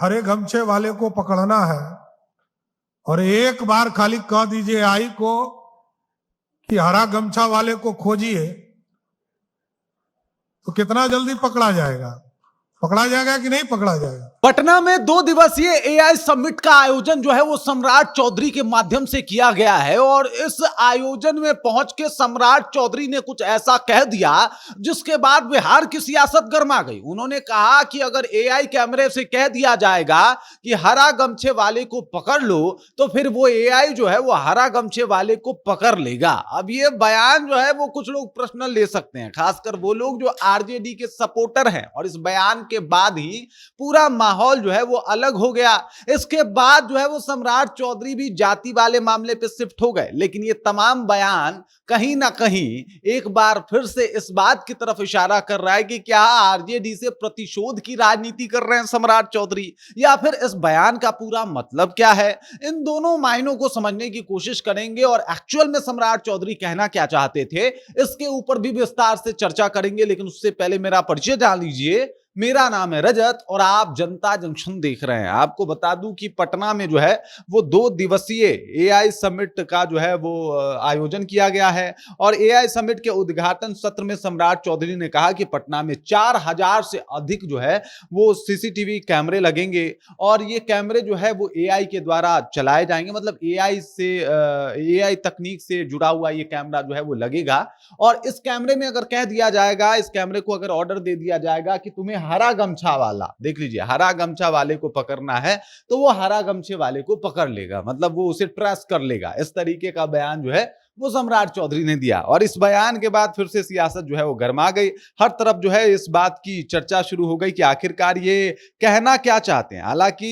हरे गमछे वाले को पकड़ना है और एक बार खाली कह दीजिए आई को कि हरा गमछा वाले को खोजिए, तो कितना जल्दी पकड़ा जाएगा? पकड़ा जाएगा कि नहीं पकड़ा जाएगा? पटना में 2 दिवसीय एआई समिट का आयोजन जो है वो सम्राट चौधरी के माध्यम से किया गया है और इस आयोजन में पहुंच के सम्राट चौधरी ने कुछ ऐसा कह दिया जिसके बाद बिहार की सियासत गर्मा गई। उन्होंने कहा कि अगर एआई कैमरे से कह दिया जाएगा कि हरा गमछे वाले को पकड़ लो तो फिर वो एआई जो है वो हरा गमछे वाले को पकड़ लेगा। अब ये बयान जो है वो कुछ लोग पर्सनल ले सकते हैं, खासकर वो लोग जो आरजेडी के सपोर्टर हैं, और इस बयान के बाद ही पूरा माहौल जो है वो अलग हो गया। इसके बाद जो है वो सम्राट चौधरी भी जाति वाले मामले पे शिफ्ट हो गए, लेकिन ये तमाम बयान कहीं ना कहीं एक बार फिर से इस बात की तरफ इशारा कर रहा है कि क्या आरजेडी से प्रतिशोध की राजनीति कर रहे हैं सम्राट चौधरी, या फिर इस बयान का पूरा मतलब क्या है। इन दोनों मायनों को समझने की कोशिश करेंगे और एक्चुअल में सम्राट चौधरी कहना क्या चाहते थे इसके ऊपर भी विस्तार से चर्चा करेंगे। लेकिन उससे पहले मेरा परिचय जान लीजिए। मेरा नाम है रजत और आप जनता जंक्शन देख रहे हैं। आपको बता दूं कि पटना में जो है वो 2 दिवसीय एआई समिट का जो है वो आयोजन किया गया है और एआई समिट के उद्घाटन सत्र में सम्राट चौधरी ने कहा कि पटना में 4000 से अधिक जो है वो सीसीटीवी कैमरे लगेंगे और ये कैमरे जो है वो एआई के द्वारा चलाए जाएंगे। मतलब एआई तकनीक से जुड़ा हुआ ये कैमरा जो है वो लगेगा और इस कैमरे में अगर कह दिया जाएगा, इस कैमरे को अगर ऑर्डर दे दिया जाएगा कि तुम्हें हरा गमछा वाला, देख लीजिए, हरा गमछा वाले को पकड़ना है तो वो हरा गमछे वाले को पकड़ लेगा, मतलब वो उसे ट्रेस कर लेगा। इस तरीके का बयान जो है वो सम्राट चौधरी ने दिया और इस बयान के बाद फिर से सियासत जो है वो गर्मा गई। हर तरफ जो है इस बात की चर्चा शुरू हो गई कि आखिरकार ये कहना क्या चाहते हैं। हालांकि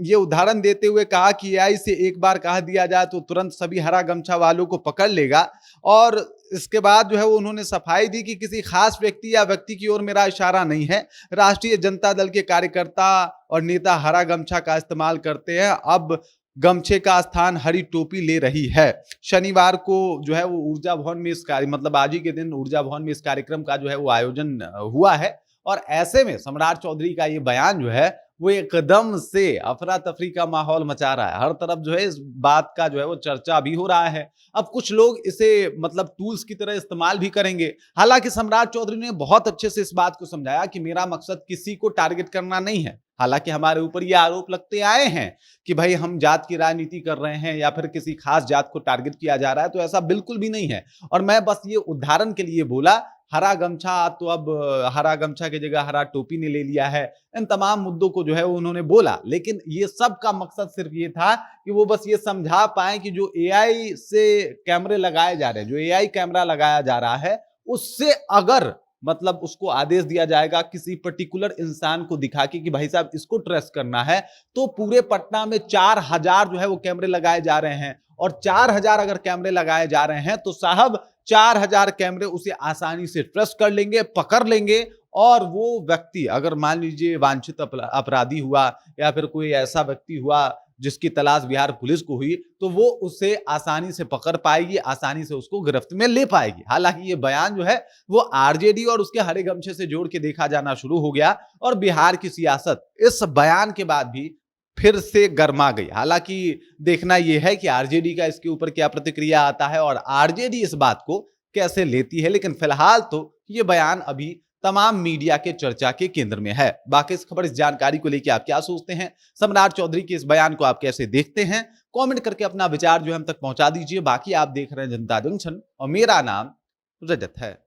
ये उदाहरण देते हुए कहा कि एआई से एक बार कह दिया जाए तो तुरंत सभी हरा गमछा वालों को पकड़ लेगा और इसके बाद जो है वो उन्होंने सफाई दी कि किसी खास व्यक्ति या व्यक्ति की ओर मेरा इशारा नहीं है। राष्ट्रीय जनता दल के कार्यकर्ता और नेता हरा गमछा का इस्तेमाल करते हैं, अब गमछे का स्थान हरी टोपी ले रही है। शनिवार को जो है वो ऊर्जा भवन में मतलब आज ही के दिन ऊर्जा भवन में इस कार्यक्रम का जो है वो आयोजन हुआ है और ऐसे में सम्राट चौधरी का ये बयान जो है वो एकदम से अफरा तफरी का माहौल मचा रहा है। हर तरफ जो है इस बात का जो है वो चर्चा भी हो रहा है। अब कुछ लोग इसे मतलब टूल्स की तरह इस्तेमाल भी करेंगे। हालांकि सम्राट चौधरी ने बहुत अच्छे से इस बात को समझाया कि मेरा मकसद किसी को टारगेट करना नहीं है। हालांकि हमारे ऊपर ये आरोप लगते आए हैं कि भाई हम जात की राजनीति कर रहे हैं या फिर किसी खास जात को टारगेट किया जा रहा है, तो ऐसा बिल्कुल भी नहीं है। और मैं बस ये उदाहरण के लिए बोला, हरा गमछा तो अब हरा गमछा की जगह हरा टोपी ने ले लिया है। इन तमाम मुद्दों को जो है उन्होंने बोला, लेकिन ये सब का मकसद सिर्फ ये था कि वो बस ये समझा पाए कि जो एआई से कैमरे लगाए जा रहे हैं, जो एआई कैमरा लगाया जा रहा है, उससे अगर मतलब उसको आदेश दिया जाएगा किसी पर्टिकुलर इंसान को दिखा के कि भाई साहब इसको ट्रेस करना है, तो पूरे पटना में 4000 जो है वो कैमरे लगाए जा रहे हैं और 4000 अगर कैमरे लगाए जा रहे हैं तो साहब 4000 कैमरे उसे आसानी से ट्रेस कर लेंगे, पकड़ लेंगे और वो व्यक्ति अगर मान लीजिए वांछित अपराधी हुआ या फिर कोई ऐसा व्यक्ति हुआ जिसकी तलाश बिहार पुलिस को हुई, तो वो उसे आसानी से पकड़ पाएगी, आसानी से उसको गिरफ्त में ले पाएगी। हालांकि ये बयान जो है वो आरजेडी और उसके हरे गमछे से जोड़ के देखा जाना शुरू हो गया और बिहार की सियासत इस बयान के बाद भी फिर से गर्मा गई। हालांकि देखना यह है कि आरजेडी का इसके ऊपर क्या प्रतिक्रिया आता है और आरजेडी इस बात को कैसे लेती है, लेकिन फिलहाल तो ये बयान अभी तमाम मीडिया के चर्चा के केंद्र में है। बाकी इस खबर, इस जानकारी को लेकर आप क्या सोचते हैं? सम्राट चौधरी के इस बयान को आप कैसे देखते हैं? कमेंट करके अपना विचार जो है हम तक पहुंचा दीजिए। बाकी आप देख रहे हैं जनता जंक्शन और मेरा नाम रजत है।